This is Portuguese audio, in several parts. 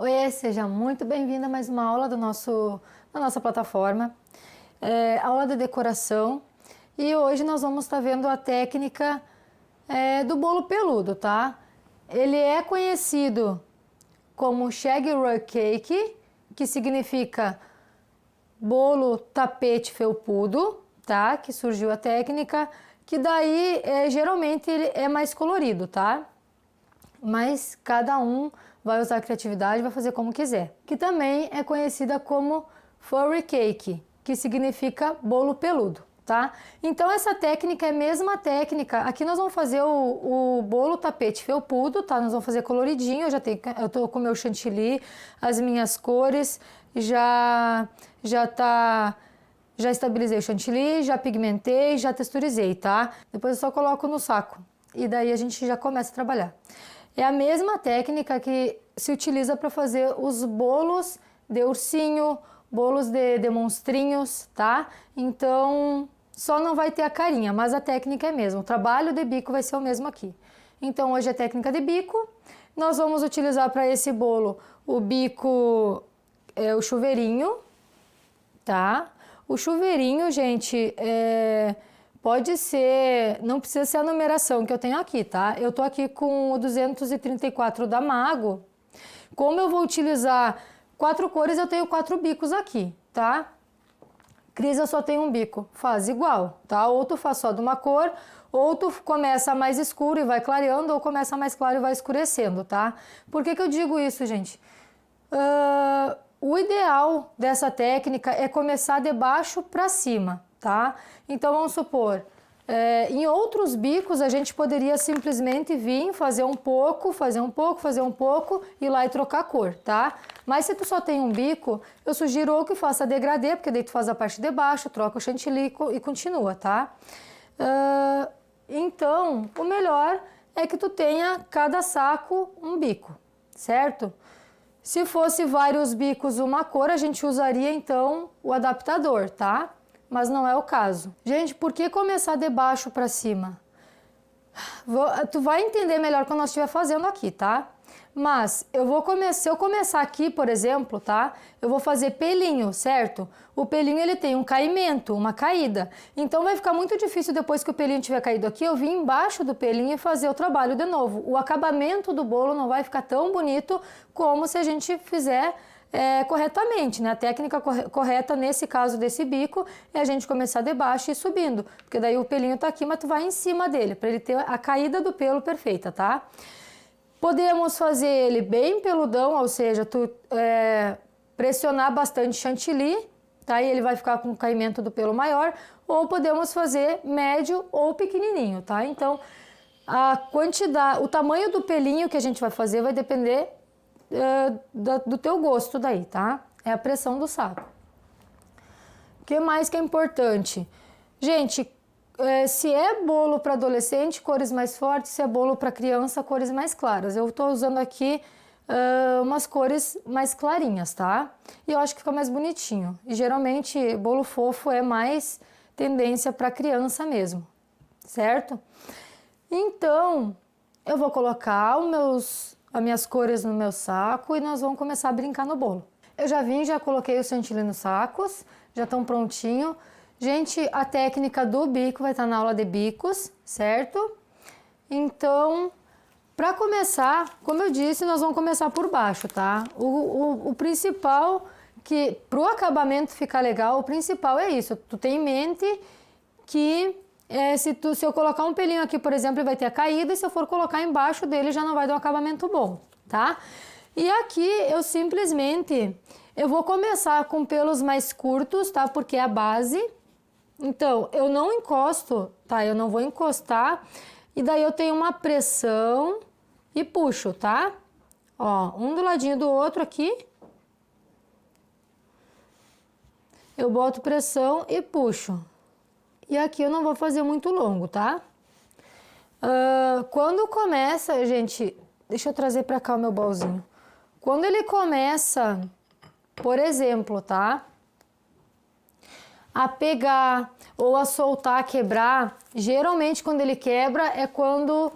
Oi, seja muito bem-vinda a mais uma aula da nossa plataforma, aula de decoração. E hoje nós vamos estar vendo a técnica do bolo peludo, tá? Ele é conhecido como Shag Rug Cake, que significa bolo tapete felpudo, tá? Que surgiu a técnica, que daí geralmente ele é mais colorido, tá? Mas cada um vai usar a criatividade e vai fazer como quiser. Que também é conhecida como Furry Cake, que significa bolo peludo, tá? Então essa técnica é a mesma técnica. Aqui nós vamos fazer o bolo tapete felpudo, tá? Nós vamos fazer coloridinho. Eu tô com o meu chantilly, as minhas cores, já estabilizei o chantilly, já pigmentei, já texturizei, tá? Depois eu só coloco no saco e daí a gente já começa a trabalhar. É a mesma técnica que se utiliza para fazer os bolos de ursinho, bolos de monstrinhos, tá? Então, só não vai ter a carinha, mas a técnica é a mesma. O trabalho de bico vai ser o mesmo aqui. Então, hoje é técnica de bico. Nós vamos utilizar para esse bolo o bico, o chuveirinho, tá? O chuveirinho, gente, pode ser, não precisa ser a numeração que eu tenho aqui, tá? Eu tô aqui com o 234 da Mago. Como eu vou utilizar 4 cores, eu tenho 4 bicos aqui, tá? Cris, eu só tenho um bico. Faz igual, tá? Ou tu faz só de uma cor, ou tu começa mais escuro e vai clareando, ou começa mais claro e vai escurecendo, tá? Por que que eu digo isso, gente? O ideal dessa técnica é começar de baixo para cima, tá? Então vamos supor, em outros bicos a gente poderia simplesmente vir, fazer um pouco, ir lá e trocar a cor, tá? Mas se tu só tem um bico, eu sugiro ou que faça degradê, porque daí tu faz a parte de baixo, troca o chantilly e continua, tá? Então, o melhor é que tu tenha cada saco um bico, certo? Se fosse vários bicos uma cor, a gente usaria então o adaptador, tá? Mas não é o caso. Gente, por que começar de baixo para cima? Tu vai entender melhor quando nós estiver fazendo aqui, tá? Mas se eu começar aqui, por exemplo, tá? Eu vou fazer pelinho, certo? O pelinho ele tem um caimento, uma caída. Então vai ficar muito difícil depois que o pelinho tiver caído aqui, eu vir embaixo do pelinho e fazer o trabalho de novo. O acabamento do bolo não vai ficar tão bonito como se a gente fizer corretamente, né? A técnica correta nesse caso desse bico é a gente começar de baixo e ir subindo, porque daí o pelinho tá aqui, mas tu vai em cima dele, para ele ter a caída do pelo perfeita, tá? Podemos fazer ele bem peludão, ou seja, tu pressionar bastante chantilly, tá? E ele vai ficar com o caimento do pelo maior, ou podemos fazer médio ou pequenininho, tá? Então, a quantidade, o tamanho do pelinho que a gente vai fazer vai depender do teu gosto daí, tá? É a pressão do saco. O que mais que é importante? Gente, se é bolo para adolescente, cores mais fortes, se é bolo para criança, cores mais claras. Eu tô usando aqui umas cores mais clarinhas, tá? E eu acho que fica mais bonitinho. E geralmente bolo fofo é mais tendência para criança mesmo, certo? Então, eu vou colocar as minhas cores no meu saco e nós vamos começar a brincar no bolo. Eu já coloquei o chantilly nos sacos, já estão prontinho. Gente, a técnica do bico vai estar na aula de bicos, certo? Então, para começar, como eu disse, nós vamos começar por baixo, tá? O principal, que pro acabamento ficar legal, o principal é isso. Tu tem em mente que se eu colocar um pelinho aqui, por exemplo, ele vai ter a caída, e se eu for colocar embaixo dele, já não vai dar um acabamento bom, tá? E aqui eu simplesmente, eu vou começar com pelos mais curtos, tá? Porque é a base. Então, eu não encosto, tá? Eu não vou encostar. E daí eu tenho uma pressão e puxo, tá? Ó, um do ladinho do outro aqui. Eu boto pressão e puxo. E aqui eu não vou fazer muito longo, tá? Quando começa, gente... Deixa eu trazer pra cá o meu bolzinho. Quando ele começa, por exemplo, tá? A pegar ou a soltar, a quebrar, geralmente quando ele quebra é quando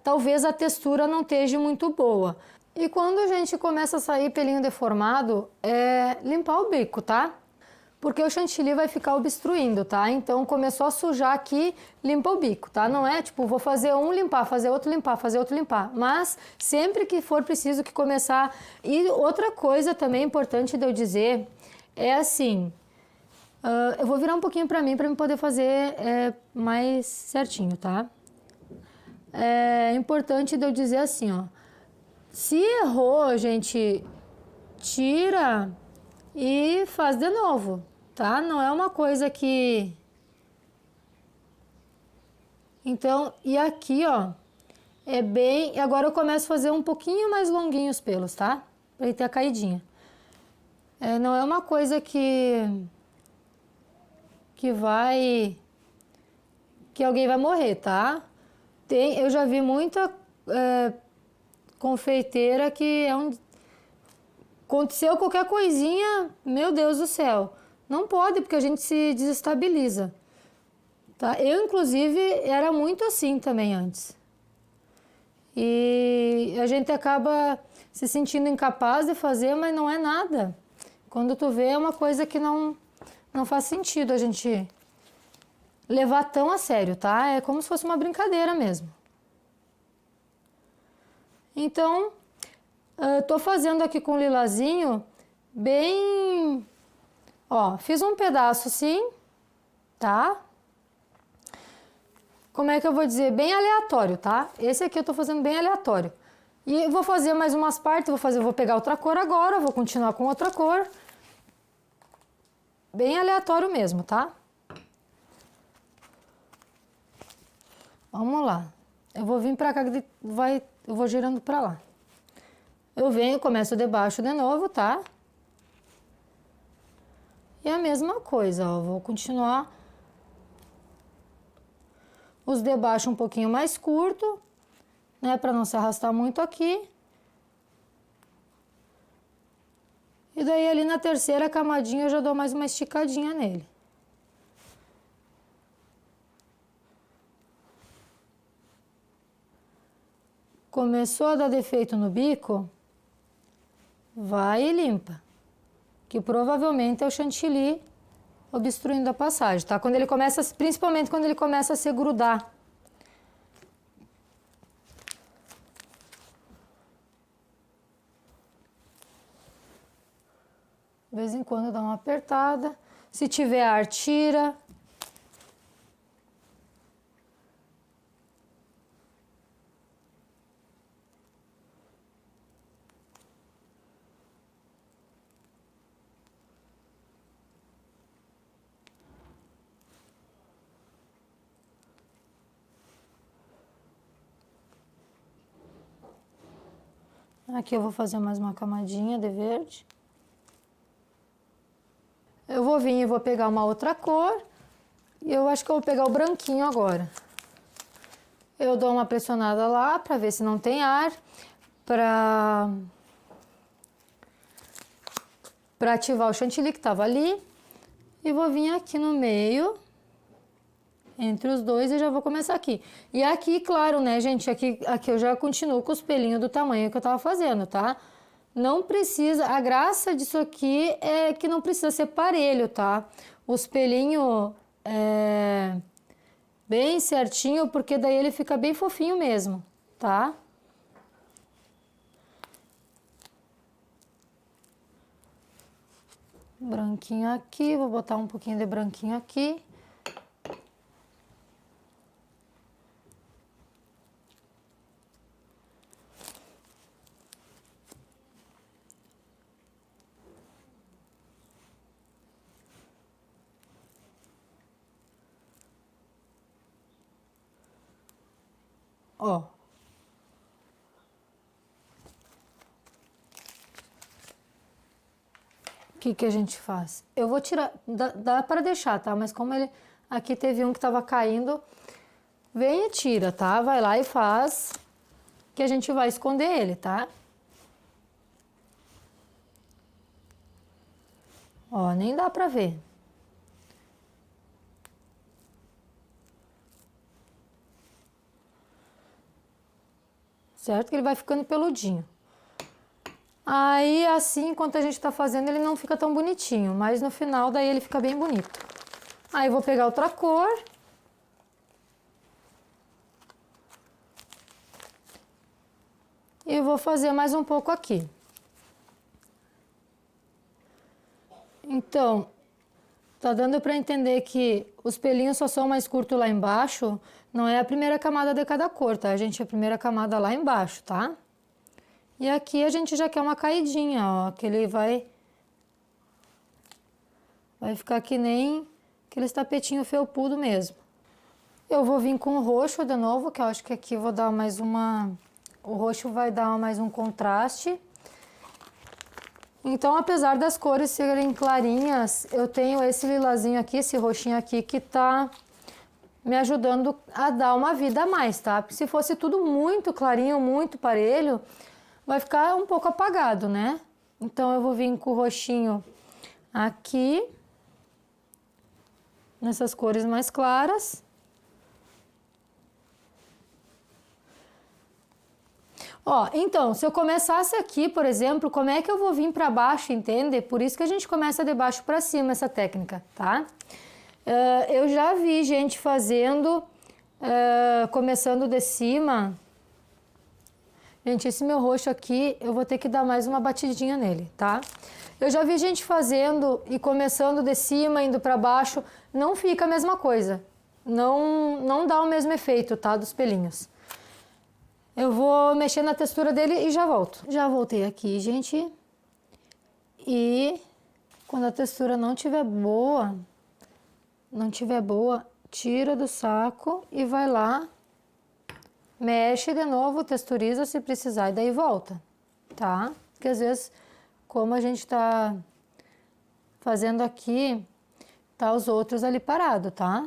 talvez a textura não esteja muito boa. E quando a gente começa a sair pelinho deformado, é limpar o bico, tá? Porque o chantilly vai ficar obstruindo, tá? Então, começou a sujar aqui, limpa o bico, tá? Não é tipo, vou fazer um limpar, fazer outro limpar, fazer outro limpar. Mas, sempre que for preciso que começar... E outra coisa também importante de eu dizer é assim... eu vou virar um pouquinho pra mim poder fazer mais certinho, tá? É importante de eu dizer assim, ó... Se errou, a gente tira e faz de novo, tá? Não é uma coisa que... Então, e aqui, ó, é bem... Agora eu começo a fazer um pouquinho mais longuinho os pelos, tá? Pra ele ter a caidinha. Não é uma coisa que alguém vai morrer, tá? Eu já vi muita confeiteira que aconteceu qualquer coisinha, meu Deus do céu. Não pode, porque a gente se desestabiliza. Tá? Eu, inclusive, era muito assim também antes. E a gente acaba se sentindo incapaz de fazer, mas não é nada. Quando tu vê, é uma coisa que não faz sentido a gente levar tão a sério, tá? É como se fosse uma brincadeira mesmo. Então, tô fazendo aqui com o lilazinho bem... Ó, fiz um pedaço assim, tá? Como é que eu vou dizer? Bem aleatório, tá? Esse aqui eu tô fazendo bem aleatório. E vou fazer mais umas partes, vou pegar outra cor agora, vou continuar com outra cor. Bem aleatório mesmo, tá? Vamos lá. Eu vou vir pra cá, eu vou girando pra lá. Eu venho, começo de baixo de novo, tá? E a mesma coisa, ó, vou continuar os de baixo um pouquinho mais curto, né, pra não se arrastar muito aqui. E daí ali na terceira camadinha eu já dou mais uma esticadinha nele. Começou a dar defeito no bico, vai e limpa. Que provavelmente é o chantilly obstruindo a passagem, tá? Quando ele começa, principalmente quando ele começa a se grudar. De vez em quando dá uma apertada. Se tiver ar, tira. Aqui eu vou fazer mais uma camadinha de verde. Eu vou vir e vou pegar uma outra cor. E eu acho que eu vou pegar o branquinho agora. Eu dou uma pressionada lá pra ver se não tem ar. Pra ativar o chantilly que tava ali. E vou vir aqui no meio, entre os dois, e já vou começar aqui. E aqui, claro, né, gente, aqui eu já continuo com os pelinhos do tamanho que eu tava fazendo, tá? Não precisa, a graça disso aqui é que não precisa ser parelho, tá? Os pelinhos bem certinho, porque daí ele fica bem fofinho mesmo, tá? Branquinho aqui, vou botar um pouquinho de branquinho aqui. Ó. O que a gente faz? Eu vou tirar, dá para deixar, tá? Mas como ele, aqui teve um que tava caindo, vem e tira, tá? Vai lá e faz, que a gente vai esconder ele, tá? Ó, nem dá pra ver. Certo? Que ele vai ficando peludinho. Aí, assim, enquanto a gente tá fazendo, ele não fica tão bonitinho, mas no final, daí ele fica bem bonito. Aí, vou pegar outra cor. E vou fazer mais um pouco aqui. Então, tá dando para entender que os pelinhos só são mais curtos lá embaixo, não é a primeira camada de cada cor, tá, gente? É a primeira camada lá embaixo, tá? E aqui a gente já quer uma caidinha, ó, que ele vai ficar que nem aqueles tapetinho felpudo mesmo. Eu vou vir com o roxo de novo, que eu acho que aqui eu vou dar mais uma... O roxo vai dar mais um contraste. Então, apesar das cores serem clarinhas, eu tenho esse lilazinho aqui, esse roxinho aqui, que tá me ajudando a dar uma vida a mais, tá? Porque se fosse tudo muito clarinho, muito parelho, vai ficar um pouco apagado, né? Então, eu vou vir com o roxinho aqui, nessas cores mais claras. Ó, então, se eu começasse aqui, por exemplo, como é que eu vou vir para baixo, entende? Por isso que a gente começa de baixo para cima essa técnica, tá? Eu já vi gente fazendo, começando de cima. Gente, esse meu roxo aqui, eu vou ter que dar mais uma batidinha nele, tá? Eu já vi gente fazendo e começando de cima, indo para baixo, não fica a mesma coisa. Não dá o mesmo efeito, tá? Dos pelinhos. Eu vou mexer na textura dele e já volto. Já voltei aqui, gente. E quando a textura não tiver boa, tira do saco e vai lá, mexe de novo, texturiza se precisar e daí volta, tá? Porque às vezes, como a gente tá fazendo aqui, tá os outros ali parado, tá?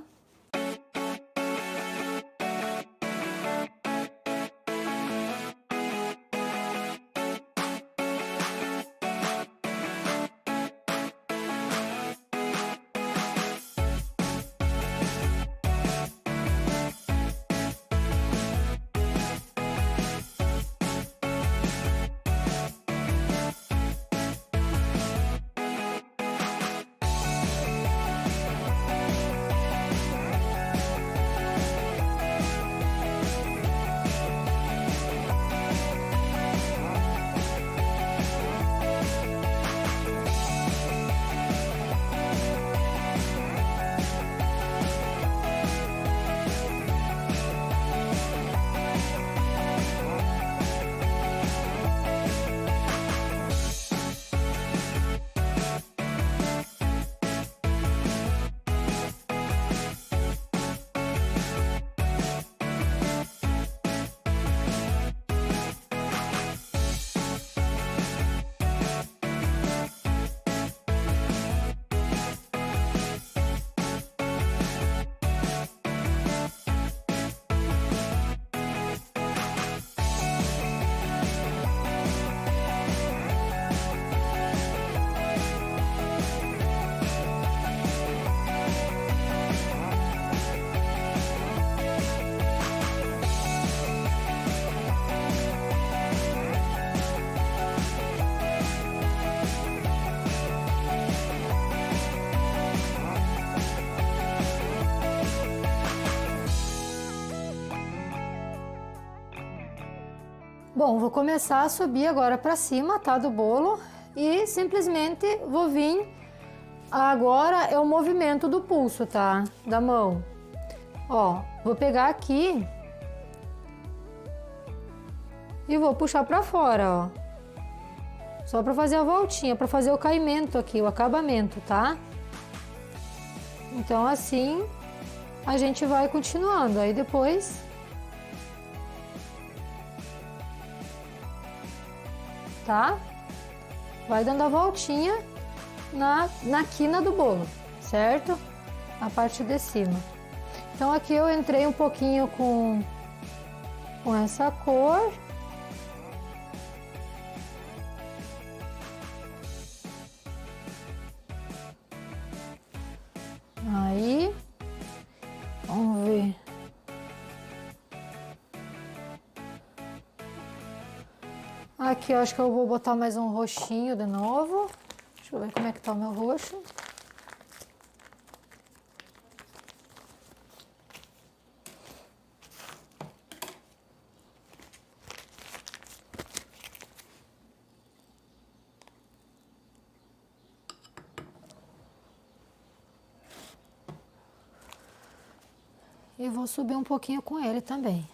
Bom, vou começar a subir agora para cima, tá, do bolo e simplesmente vou vir. Agora é o movimento do pulso, tá, da mão. Ó, vou pegar aqui e vou puxar para fora, ó. Só para fazer a voltinha, para fazer o caimento aqui, o acabamento, tá? Então assim a gente vai continuando, aí depois tá? Vai dando a voltinha na quina do bolo, certo? A parte de cima. Então aqui eu entrei um pouquinho com essa cor. Aí, vamos ver. Aqui eu acho que eu vou botar mais um roxinho de novo. Deixa eu ver como é que tá o meu roxo. E vou subir um pouquinho com ele também.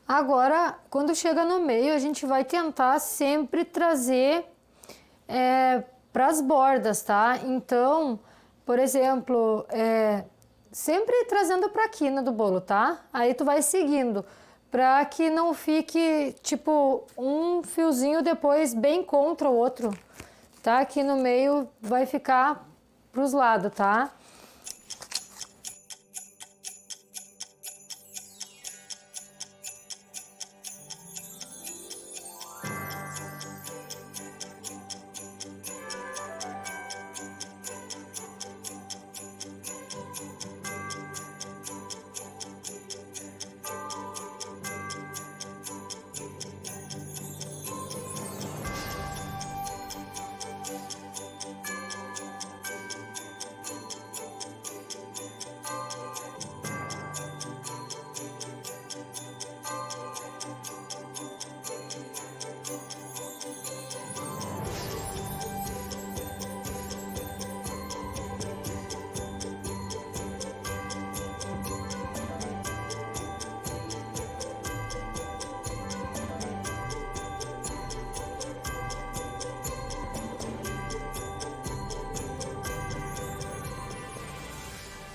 Agora, quando chega no meio, a gente vai tentar sempre trazer para as bordas, tá? Então, por exemplo, sempre trazendo para a quina do bolo, tá? Aí tu vai seguindo, para que não fique, tipo, um fiozinho depois bem contra o outro, tá? Aqui no meio vai ficar pros lados, tá?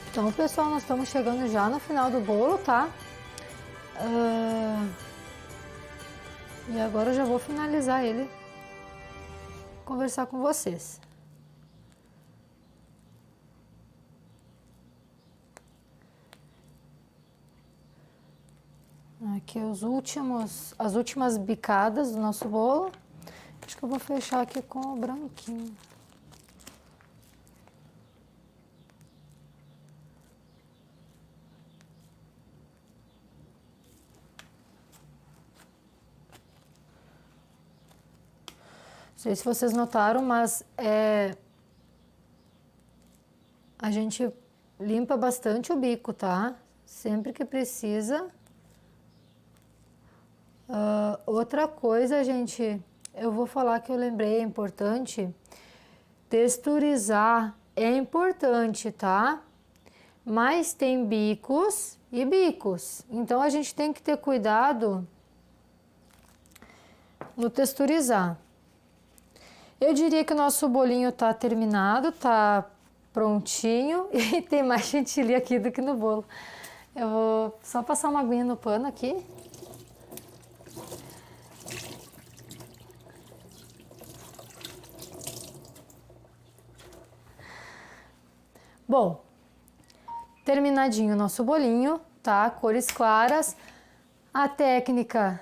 Então, pessoal, nós estamos chegando já no final do bolo, tá? E agora eu já vou finalizar ele, conversar com vocês. Aqui as últimas bicadas do nosso bolo. Acho que eu vou fechar aqui com o branquinho. Não sei se vocês notaram, mas a gente limpa bastante o bico, tá? Sempre que precisa. Outra coisa, gente, eu vou falar que eu lembrei, é importante. Texturizar é importante, tá? Mas tem bicos e bicos. Então a gente tem que ter cuidado no texturizar. Eu diria que o nosso bolinho tá terminado, tá prontinho e tem mais chantilly aqui do que no bolo. Eu vou só passar uma aguinha no pano aqui. Bom, terminadinho o nosso bolinho, tá? Cores claras. A técnica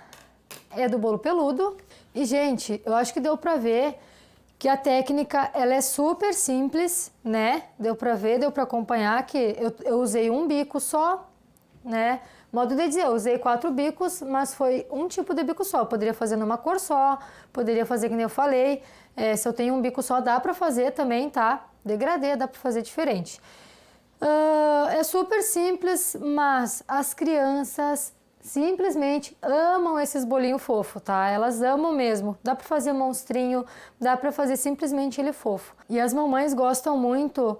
é do bolo peludo. E, gente, eu acho que deu pra ver que a técnica, ela é super simples, né? Deu pra ver, deu pra acompanhar que eu usei um bico só, né? Modo de dizer, eu usei 4 bicos, mas foi um tipo de bico só. Eu poderia fazer numa cor só, poderia fazer que nem eu falei. Se eu tenho um bico só, dá pra fazer também, tá? Degradê, dá pra fazer diferente. É super simples, mas as crianças simplesmente amam esses bolinhos fofos, tá? Elas amam mesmo. Dá pra fazer monstrinho, dá pra fazer simplesmente ele fofo. E as mamães gostam muito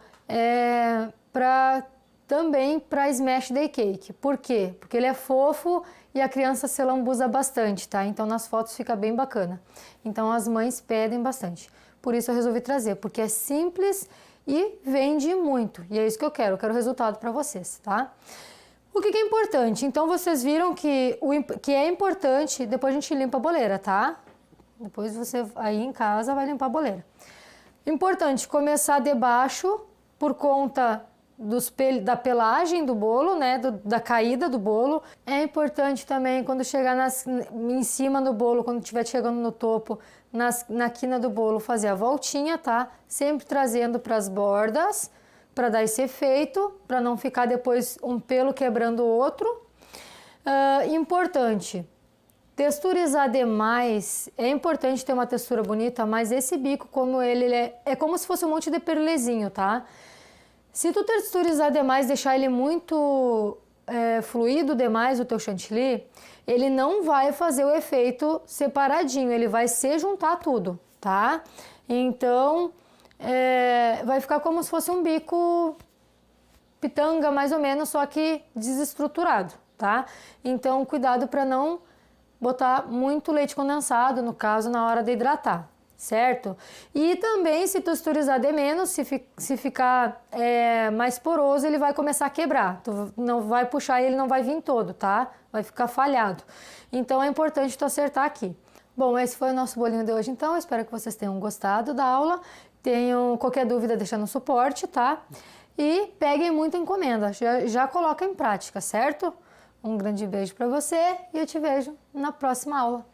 também para Smash Day Cake. Por quê? Porque ele é fofo e a criança se lambuza bastante, tá? Então nas fotos fica bem bacana. Então as mães pedem bastante. Por isso eu resolvi trazer, porque é simples e vende muito. E é isso que eu quero resultado para vocês, tá? O que é importante? Então vocês viram que é importante, depois a gente limpa a boleira, tá? Depois você aí em casa vai limpar a boleira. Importante começar de baixo por conta da pelagem do bolo, né, da caída do bolo. É importante também quando chegar em cima do bolo, quando estiver chegando no topo, na quina do bolo, fazer a voltinha, tá? Sempre trazendo para as bordas, para dar esse efeito, para não ficar depois um pelo quebrando o outro. Importante, texturizar demais. É importante ter uma textura bonita, mas esse bico, como ele é como se fosse um monte de perlezinho, tá? Se tu texturizar demais, deixar ele muito fluido demais, o teu chantilly, ele não vai fazer o efeito separadinho, ele vai se juntar tudo, tá? Então, vai ficar como se fosse um bico pitanga, mais ou menos, só que desestruturado, tá? Então, cuidado para não botar muito leite condensado, no caso, na hora de hidratar, certo? E também, se texturizar de menos, se ficar mais poroso, ele vai começar a quebrar. Tu não vai puxar e ele não vai vir todo, tá? Vai ficar falhado. Então, é importante tu acertar aqui. Bom, esse foi o nosso bolinho de hoje, então. Espero que vocês tenham gostado da aula. Tenham qualquer dúvida, deixa no suporte, tá? E peguem muita encomenda. Já coloca em prática, certo? Um grande beijo para você e eu te vejo na próxima aula.